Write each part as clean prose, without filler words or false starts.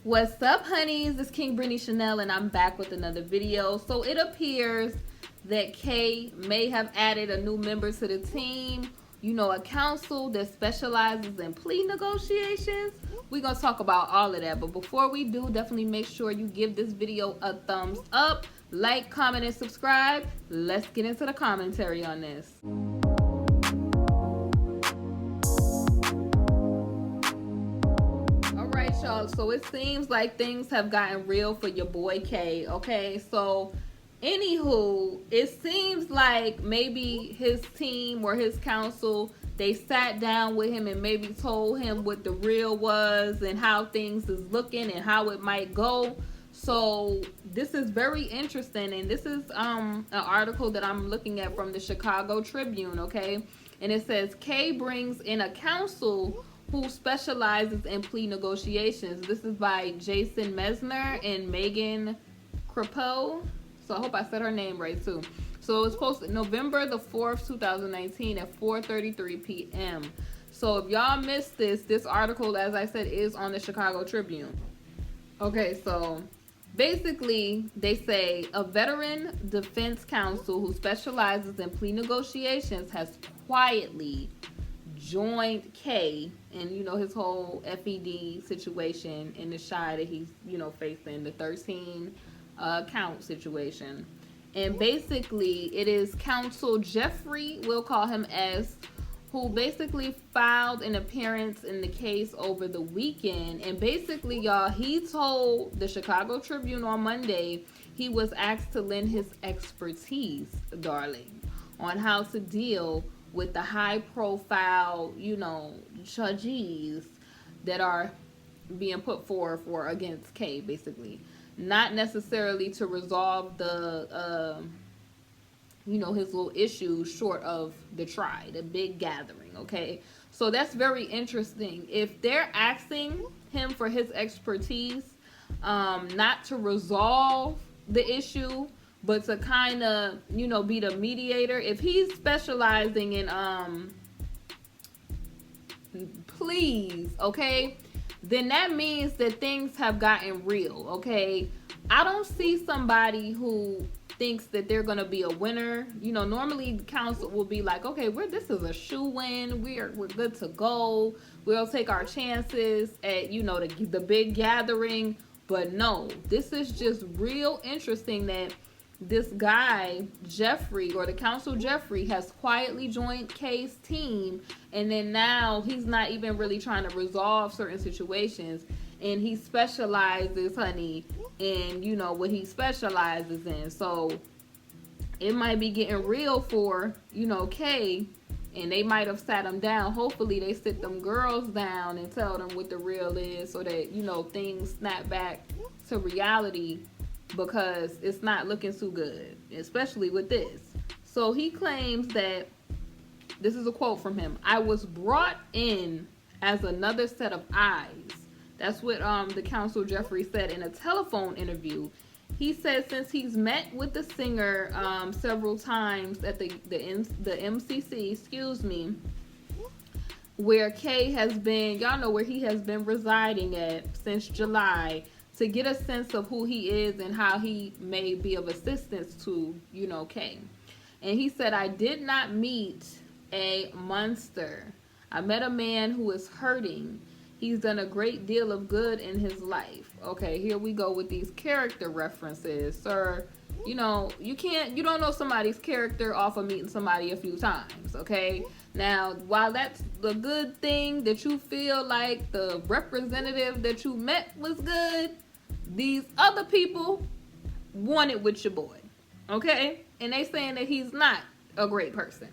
What's up, honeys? It's KingBritneyChanel and I'm back with another video. So it appears that Kay may have added a new member to the team, a counsel that specializes in plea negotiations. We're going to talk about all of that. But before we do, definitely make sure you give this video a thumbs up, like, comment, and subscribe. Let's get into the commentary on this. Y'all, so it seems like things have gotten real for your boy Kay. Okay, so anywho, it seems like maybe his team or his counsel, they sat down with him and maybe told him what the real was and how things is looking and how it might go. So this is very interesting, and this is an article that I'm looking at from the Chicago Tribune. Okay, and it says Kay brings in a counsel who specializes in plea negotiations. This is by Jason Mesner and Megan Crepeau. So I hope I said her name right too. So it's posted November the 4th, 2019 at 4:33 p.m. So if y'all missed this article, as I said, is on the Chicago Tribune. Okay, so basically they say a veteran defense counsel who specializes in plea negotiations has quietly joined Kay and his whole FED situation in the shy that he's facing, the 13 count situation. And basically it is counsel Jeffries, we'll call him S, who basically filed an appearance in the case over the weekend. And basically, y'all, he told the Chicago Tribune on Monday he was asked to lend his expertise, darling, on how to deal with the high profile, charges that are being put forth for against Kay, basically. Not necessarily to resolve the, his little issues short of the the big gathering, okay? So that's very interesting. If they're asking him for his expertise, not to resolve the issue, but to kind of, be the mediator. If he's specializing in pleas, okay, then that means that things have gotten real, okay? I don't see somebody who thinks that they're going to be a winner. Normally counsel will be like, okay, this is a shoe-in. We're good to go. We'll take our chances at, the big gathering. But no, this is just real interesting that this guy, Jeffrey, or the counsel Jeffrey, has quietly joined Kay's team, and then now he's not even really trying to resolve certain situations, and he specializes, honey, in, what he specializes in. So it might be getting real for, Kay, and they might have sat him down. Hopefully they sit them girls down and tell them what the real is so that, things snap back to reality, because it's not looking too good, especially with this. So he claims that, this is a quote from him, "I was brought in as another set of eyes." That's what the counsel Jeffrey said in a telephone interview. He said since he's met with the singer several times at the MCC, where Kay has been, y'all know where he has been residing at since July, to get a sense of who he is and how he may be of assistance to, Kay. And he said, "I did not meet a monster. I met a man who is hurting. He's done a great deal of good in his life." Okay, here we go with these character references. Sir, you don't know somebody's character off of meeting somebody a few times, okay? Now, while that's the good thing that you feel like the representative that you met was good, these other people want it with your boy, okay? And they saying that he's not a great person.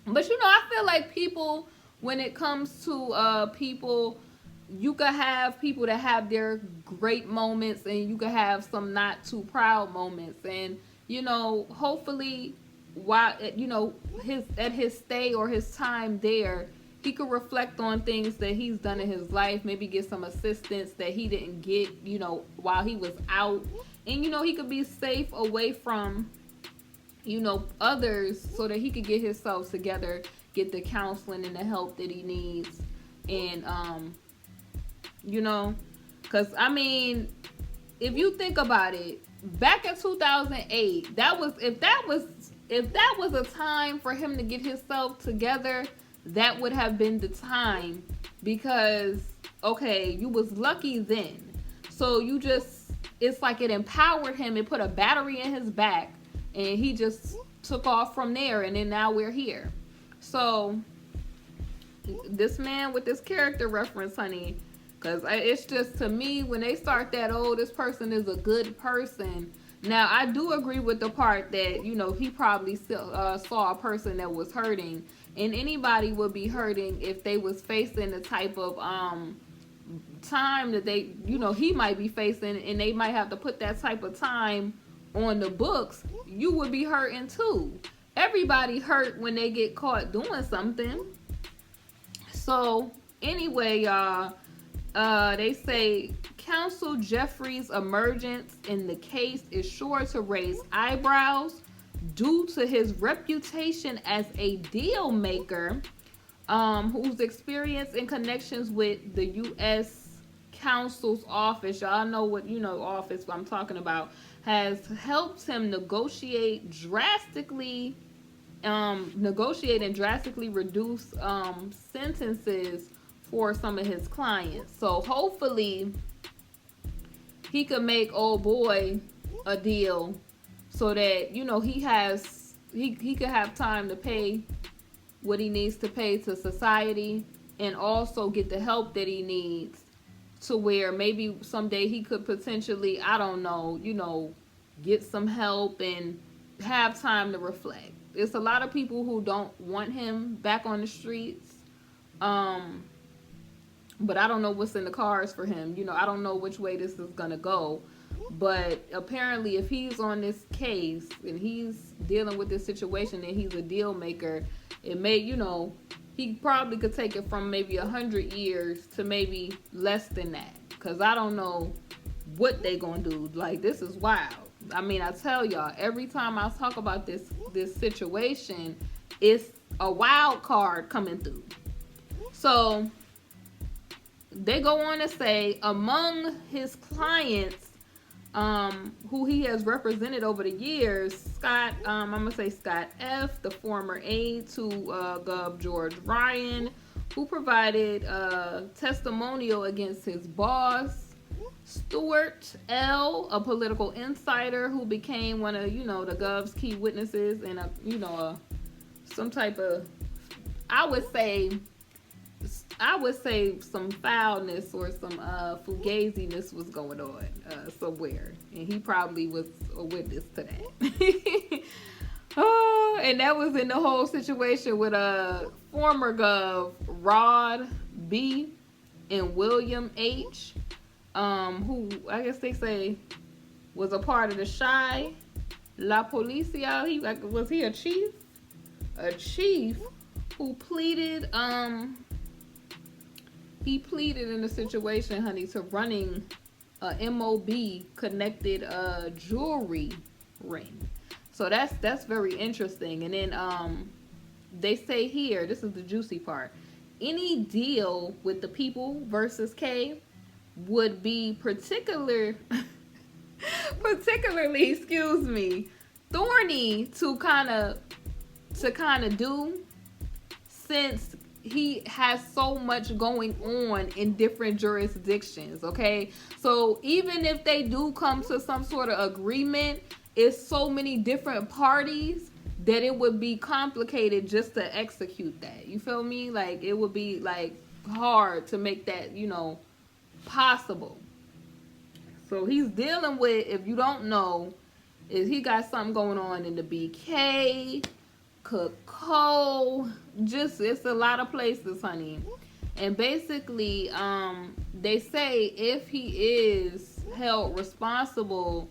But I feel like people, when it comes to people, you could have people that have their great moments, and you could have some not too proud moments. And hopefully, while at his stay or his time there, he could reflect on things that he's done in his life, maybe get some assistance that he didn't get, while he was out. And, he could be safe away from, others, so that he could get himself together, get the counseling and the help that he needs. And, Because, I mean, if you think about it, back in 2008, if that was a time for him to get himself together, that would have been the time. Because, okay, you was lucky then. So you just, it's like it empowered him. It put a battery in his back, and he just took off from there, and then now we're here. So this man with this character reference, honey, because it's just, to me, when they start that, oh, this person is a good person. Now, I do agree with the part that, he probably saw a person that was hurting. And anybody would be hurting if they was facing the type of time that they, he might be facing, and they might have to put that type of time on the books. You would be hurting too. Everybody hurt when they get caught doing something. So anyway, y'all, they say counsel Jeffries' emergence in the case is sure to raise eyebrows due to his reputation as a deal maker, whose experience and connections with the U.S. Counsel's office, y'all know what office I'm talking about, has helped him negotiate and drastically reduce sentences for some of his clients. So hopefully he could make old boy a deal so that he could have time to pay what he needs to pay to society, and also get the help that he needs, to where maybe someday he could potentially, I don't know, get some help and have time to reflect. It's a lot of people who don't want him back on the streets. But I don't know what's in the cards for him. I don't know which way this is going to go. But apparently, if he's on this case and he's dealing with this situation and he's a deal maker, it may, he probably could take it from maybe 100 years to maybe less than that. Because I don't know what they going to do. Like, this is wild. I mean, I tell y'all, every time I talk about this situation, it's a wild card coming through. So they go on to say, among his clients, who he has represented over the years, Scott, I'm going to say Scott F., the former aide to Gov. George Ryan, who provided testimonial against his boss, Stuart L., a political insider who became one of, the Gov's key witnesses, and, some type of, I would say some foulness or some fugaziness was going on somewhere, and he probably was a witness to that. Oh, and that was in the whole situation with former Gov Rod B. and William H., who I guess they say was a part of the Shy La Policia. Was he a chief? A chief who pleaded he pleaded in the situation, honey, to running a MOB connected jewelry ring. So that's very interesting. And then they say here, this is the juicy part, any deal with the people versus K would be particularly, excuse me, thorny to kind of do, since he has so much going on in different jurisdictions, okay? So even if they do come to some sort of agreement, it's so many different parties that it would be complicated just to execute that. You feel me? Like, it would be like hard to make that, possible. So he's dealing with, if you don't know, is he got something going on in the BK, Cocoa, just, it's a lot of places, honey. And basically, they say if he is held responsible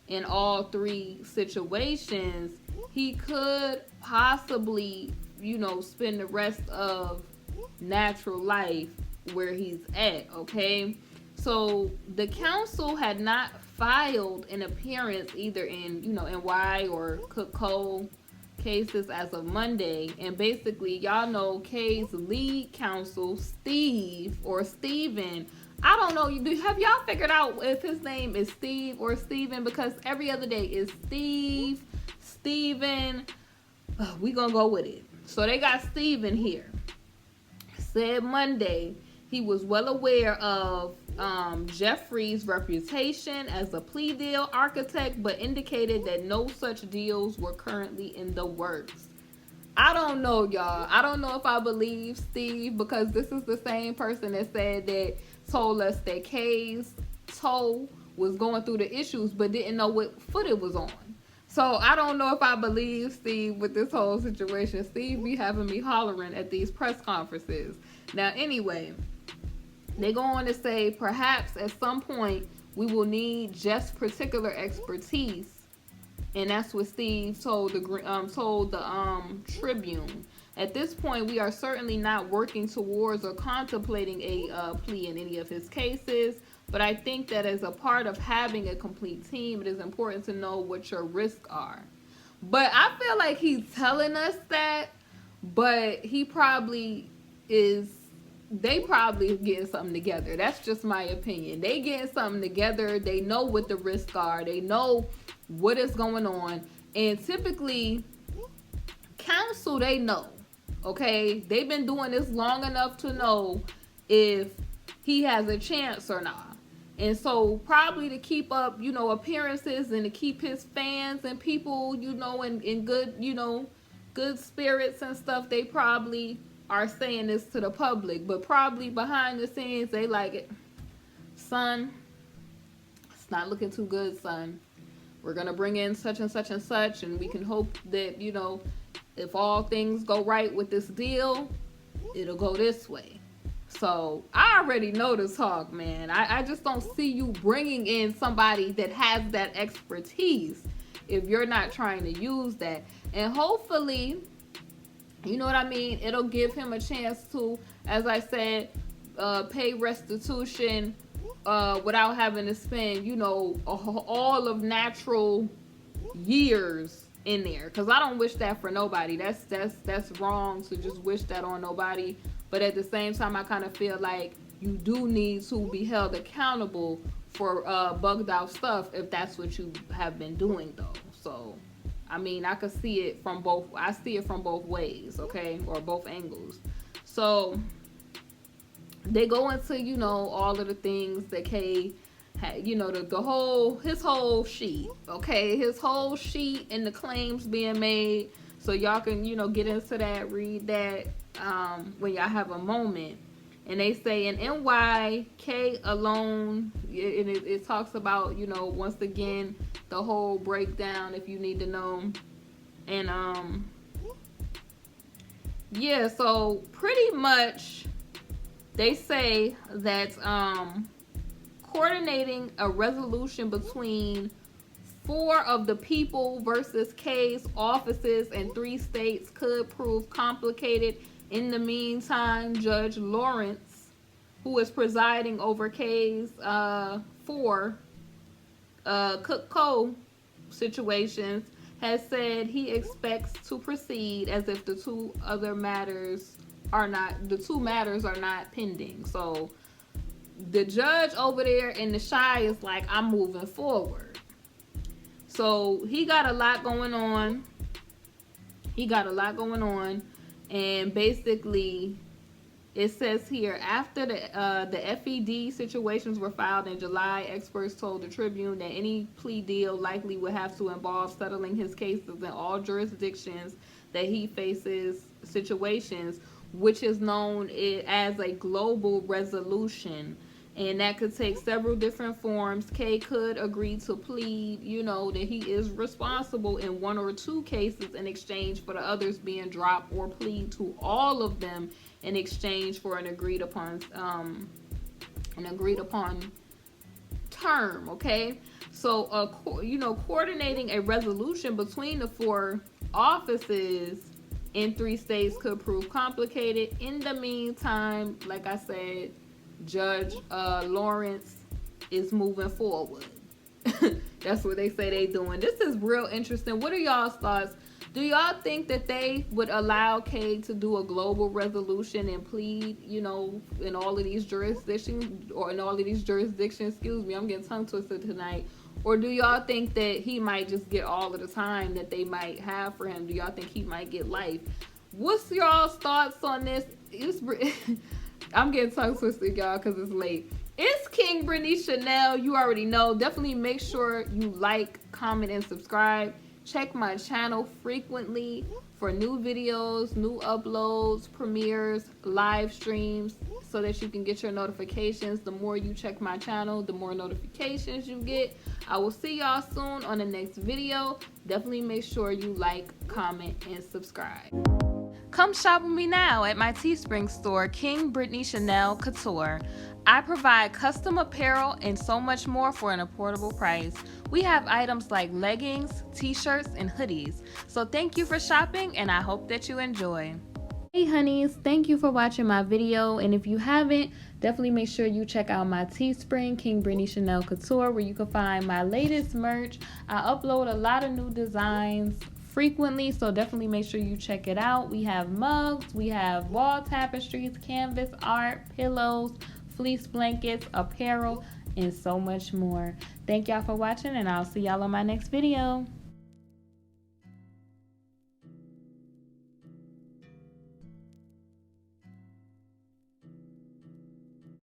in all three situations, he could possibly, spend the rest of natural life where he's at, okay? So the council had not filed an appearance either in, NY or Cocoa cases as of Monday. And basically, y'all know K's lead counsel, Steven, I don't know. Have y'all figured out if his name is Steve or Steven? Because every other day is Steve, Steven. We gonna go with it. So they got Steven here. Said Monday he was well aware of Jeffries' reputation as a plea deal architect, but indicated that no such deals were currently in the works. I don't know, y'all. I don't know if I believe Steve, because this is the same person that said that told us that Kay's toe was going through the issues but didn't know what foot it was on. So I don't know if I believe Steve with this whole situation. Steve be having me hollering at these press conferences. Now, anyway, they go on to say perhaps at some point we will need Jeff's particular expertise. And that's what Steve told the Tribune. At this point, we are certainly not working towards or contemplating a plea in any of his cases. But I think that as a part of having a complete team, it is important to know what your risks are. But I feel like he's telling us that, but he probably is. They probably getting something together. That's just my opinion. They getting something together. They know what the risks are. They know what is going on. And typically, counsel, they know. Okay? They've been doing this long enough to know if he has a chance or not. And so probably to keep up, appearances and to keep his fans and people, in good, good spirits and stuff, they probably are saying this to the public. But probably behind the scenes, they like it. Son, it's not looking too good, son. We're going to bring in such and such and such, and we can hope that, if all things go right with this deal, it'll go this way. So I already know this talk, man. I just don't see you bringing in somebody that has that expertise if you're not trying to use that. And hopefully, you know what I mean, it'll give him a chance to, as I said, pay restitution without having to spend, all of natural years in there. Because I don't wish that for nobody. That's wrong to just wish that on nobody. But at the same time, I kind of feel like you do need to be held accountable for bugged out stuff if that's what you have been doing, though. So, I mean, I could see it from both. I see it from both ways, okay, or both angles. So they go into, all of the things that Kay had, his whole sheet, okay, his whole sheet and the claims being made. So y'all can, get into that, read that when y'all have a moment. And they say in NYK alone, it talks about, once again, the whole breakdown if you need to know. And yeah, so pretty much they say that coordinating a resolution between 4 of the people versus K's offices in 3 states could prove complicated. In the meantime, Judge Lawrence, who is presiding over K's 4 Cook-Co situations, has said he expects to proceed as if the two matters are not pending. So the judge over there in the Chi is like, I'm moving forward. So he got a lot going on. And basically, it says here, after the FED situations were filed in July, experts told the Tribune that any plea deal likely would have to involve settling his cases in all jurisdictions that he faces situations, which is known as a global resolution. And that could take several different forms. Kay could agree to plead, that he is responsible in 1 or 2 cases in exchange for the others being dropped, or plead to all of them in exchange for an agreed upon term. Okay, so coordinating a resolution between the 4 offices in 3 states could prove complicated. In the meantime, like I said, Judge Lawrence is moving forward. That's what they say they doing. This is real interesting. What are y'all's thoughts? Do y'all think that they would allow Kay to do a global resolution and plead, you know, in all of these jurisdictions, excuse me, I'm getting tongue twisted tonight. Or do y'all think that he might just get all of the time that they might have for him? Do y'all think he might get life? What's y'all's thoughts on this? I'm getting tongue twisted, y'all, because it's late. It's KingBritneyChanel. You already know. Definitely make sure you like, comment, and subscribe. Check my channel frequently for new videos, new uploads, premieres, live streams, so that you can get your notifications. The more you check my channel, the more notifications you get. I will see y'all soon on the next video. Definitely make sure you like, comment, and subscribe. Come shop with me now at my Teespring store, KingBritneyChanel Couture. I provide custom apparel and so much more for an affordable price. We have items like leggings, t-shirts, and hoodies. So thank you for shopping, and I hope that you enjoy. Hey honeys, thank you for watching my video, and if you haven't, definitely make sure you check out my Teespring, KingBritneyChanel Couture, where you can find my latest merch. I upload a lot of new designs frequently, so definitely make sure you check it out. We have mugs, we have wall tapestries, canvas art, pillows, fleece blankets, apparel, and so much more. Thank y'all for watching, and I'll see y'all on my next video.